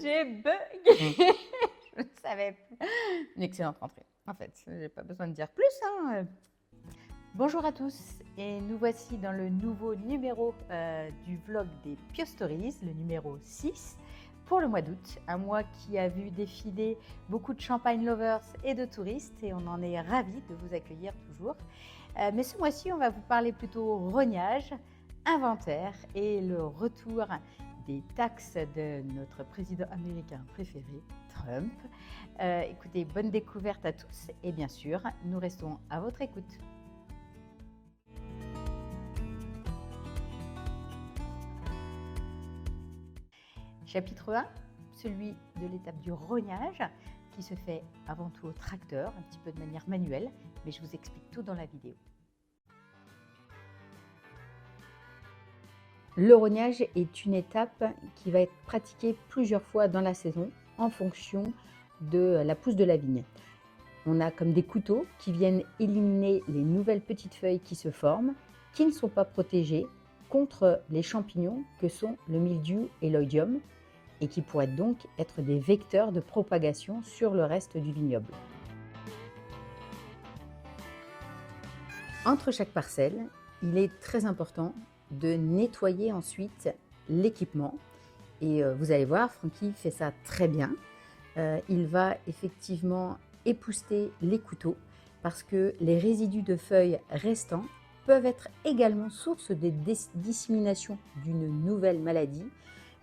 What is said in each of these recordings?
J'ai bugué. Je ne savais plus. Une excellente rentrée. En fait, je n'ai pas besoin de dire plus. Bonjour à tous et nous voici dans le nouveau numéro du vlog des Pio Stories, le numéro 6 pour le mois d'août. Un mois qui a vu défiler beaucoup de champagne lovers et de touristes et on en est ravis de vous accueillir toujours. Mais ce mois-ci, on va vous parler plutôt rognage, inventaire et le retour des taxes de notre président américain préféré, Trump. Écoutez, bonne découverte à tous et bien sûr, nous restons à votre écoute. Chapitre 1, celui de l'étape du rognage qui se fait avant tout au tracteur, un petit peu de manière manuelle, mais je vous explique tout dans la vidéo. Le rognage est une étape qui va être pratiquée plusieurs fois dans la saison en fonction de la pousse de la vigne. On a comme des couteaux qui viennent éliminer les nouvelles petites feuilles qui se forment, qui ne sont pas protégées contre les champignons que sont le mildiou et l'oïdium et qui pourraient donc être des vecteurs de propagation sur le reste du vignoble. Entre chaque parcelle, il est très important de nettoyer ensuite l'équipement. Et vous allez voir, Francky fait ça très bien. Il va effectivement épousseter les couteaux parce que les résidus de feuilles restants peuvent être également source de dissémination d'une nouvelle maladie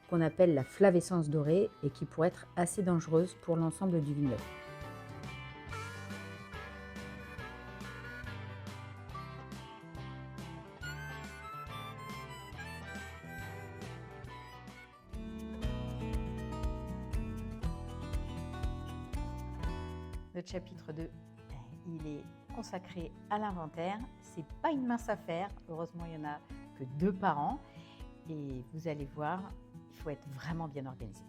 qu'on appelle la flavescence dorée et qui pourrait être assez dangereuse pour l'ensemble du vignoble. Notre chapitre 2, il est consacré à l'inventaire. C'est pas une mince affaire. Heureusement, il n'y en a que 2 par an. Et vous allez voir, il faut être vraiment bien organisé.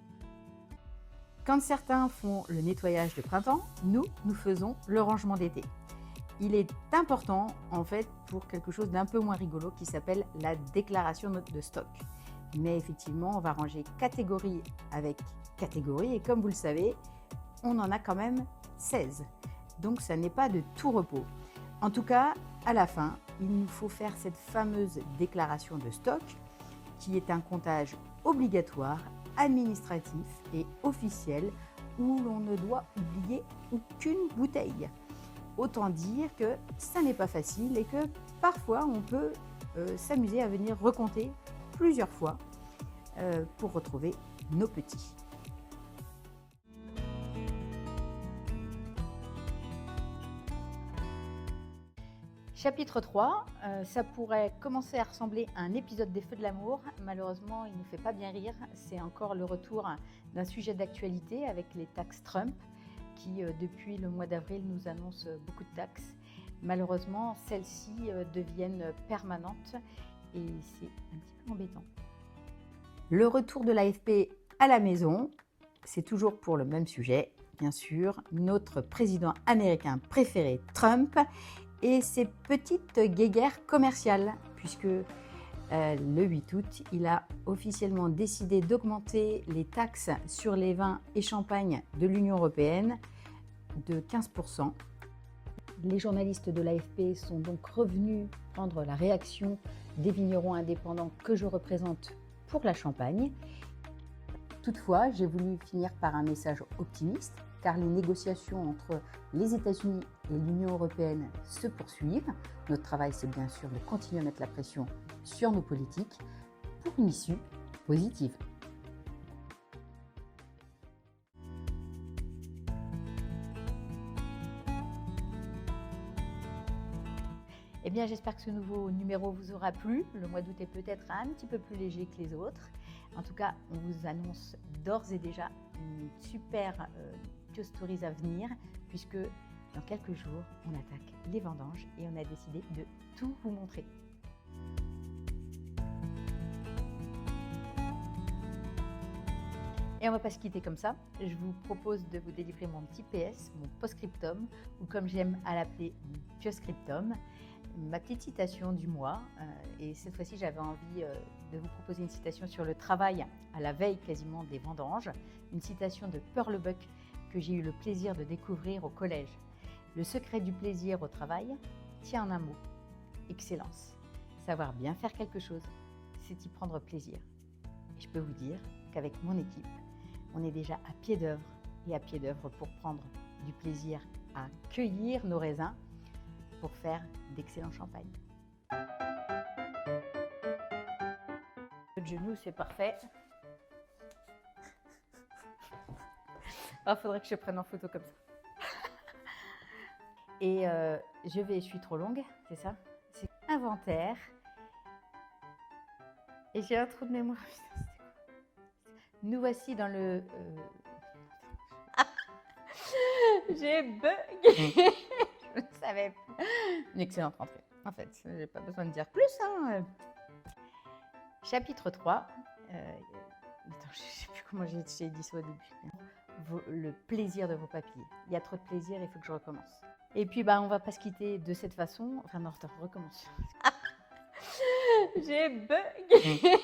Quand certains font le nettoyage de printemps, nous faisons le rangement d'été. Il est important, en fait, pour quelque chose d'un peu moins rigolo qui s'appelle la déclaration de stock. Mais effectivement, on va ranger catégorie avec catégorie. Et comme vous le savez, on en a quand même 16. Donc, ça n'est pas de tout repos. En tout cas, à la fin, il nous faut faire cette fameuse déclaration de stock qui est un comptage obligatoire, administratif et officiel où l'on ne doit oublier aucune bouteille. Autant dire que ça n'est pas facile et que parfois on peut s'amuser à venir recompter plusieurs fois pour retrouver nos petits. Chapitre 3, ça pourrait commencer à ressembler à un épisode des Feux de l'amour. Malheureusement, il ne nous fait pas bien rire. C'est encore le retour d'un sujet d'actualité avec les taxes Trump qui, depuis le mois d'avril, nous annoncent beaucoup de taxes. Malheureusement, celles-ci deviennent permanentes et c'est un petit peu embêtant. Le retour de l'AFP à la maison, c'est toujours pour le même sujet, bien sûr, notre président américain préféré, Trump, et ses petites guéguerres commerciales, puisque le 8 août, il a officiellement décidé d'augmenter les taxes sur les vins et champagnes de l'Union européenne de 15%. Les journalistes de l'AFP sont donc revenus prendre la réaction des vignerons indépendants que je représente pour la Champagne. Toutefois, j'ai voulu finir par un message optimiste, car les négociations entre les États-Unis et l'Union européenne se poursuivent. Notre travail, c'est bien sûr de continuer à mettre la pression sur nos politiques pour une issue positive. Eh bien, j'espère que ce nouveau numéro vous aura plu. Le mois d'août est peut-être un petit peu plus léger que les autres. En tout cas, on vous annonce d'ores et déjà une super Pio Stories à venir, puisque dans quelques jours, on attaque les vendanges et on a décidé de tout vous montrer. Et on ne va pas se quitter comme ça. Je vous propose de vous délivrer mon petit PS, mon post-scriptum, ou comme j'aime à l'appeler, mon Pio Scriptum. ma petite citation du mois. Et cette fois-ci, j'avais envie de vous proposer une citation sur le travail à la veille quasiment des vendanges. Une citation de Pearl Buck que j'ai eu le plaisir de découvrir au collège. Le secret du plaisir au travail tient en un mot, excellence. Savoir bien faire quelque chose, c'est y prendre plaisir. Et je peux vous dire qu'avec mon équipe, on est déjà à pied d'œuvre et à pied d'œuvre pour prendre du plaisir à cueillir nos raisins pour faire d'excellents champagnes. Le genou, c'est parfait. Il faudrait que je prenne en photo comme ça. Et je suis trop longue, c'est ça? C'est inventaire. Et j'ai un trou de mémoire. Nous voici dans le... J'ai bugué. Je ne savais plus. Une excellente rentrée. En fait, je n'ai pas besoin de dire plus. Hein. Chapitre 3. Attends, je ne sais plus comment j'ai dit ça au début. Le plaisir de vos papiers. Il y a trop de plaisir, il faut que je recommence. Et puis, on ne va pas se quitter de cette façon. Enfin, non, attends, recommence. J'ai bugué.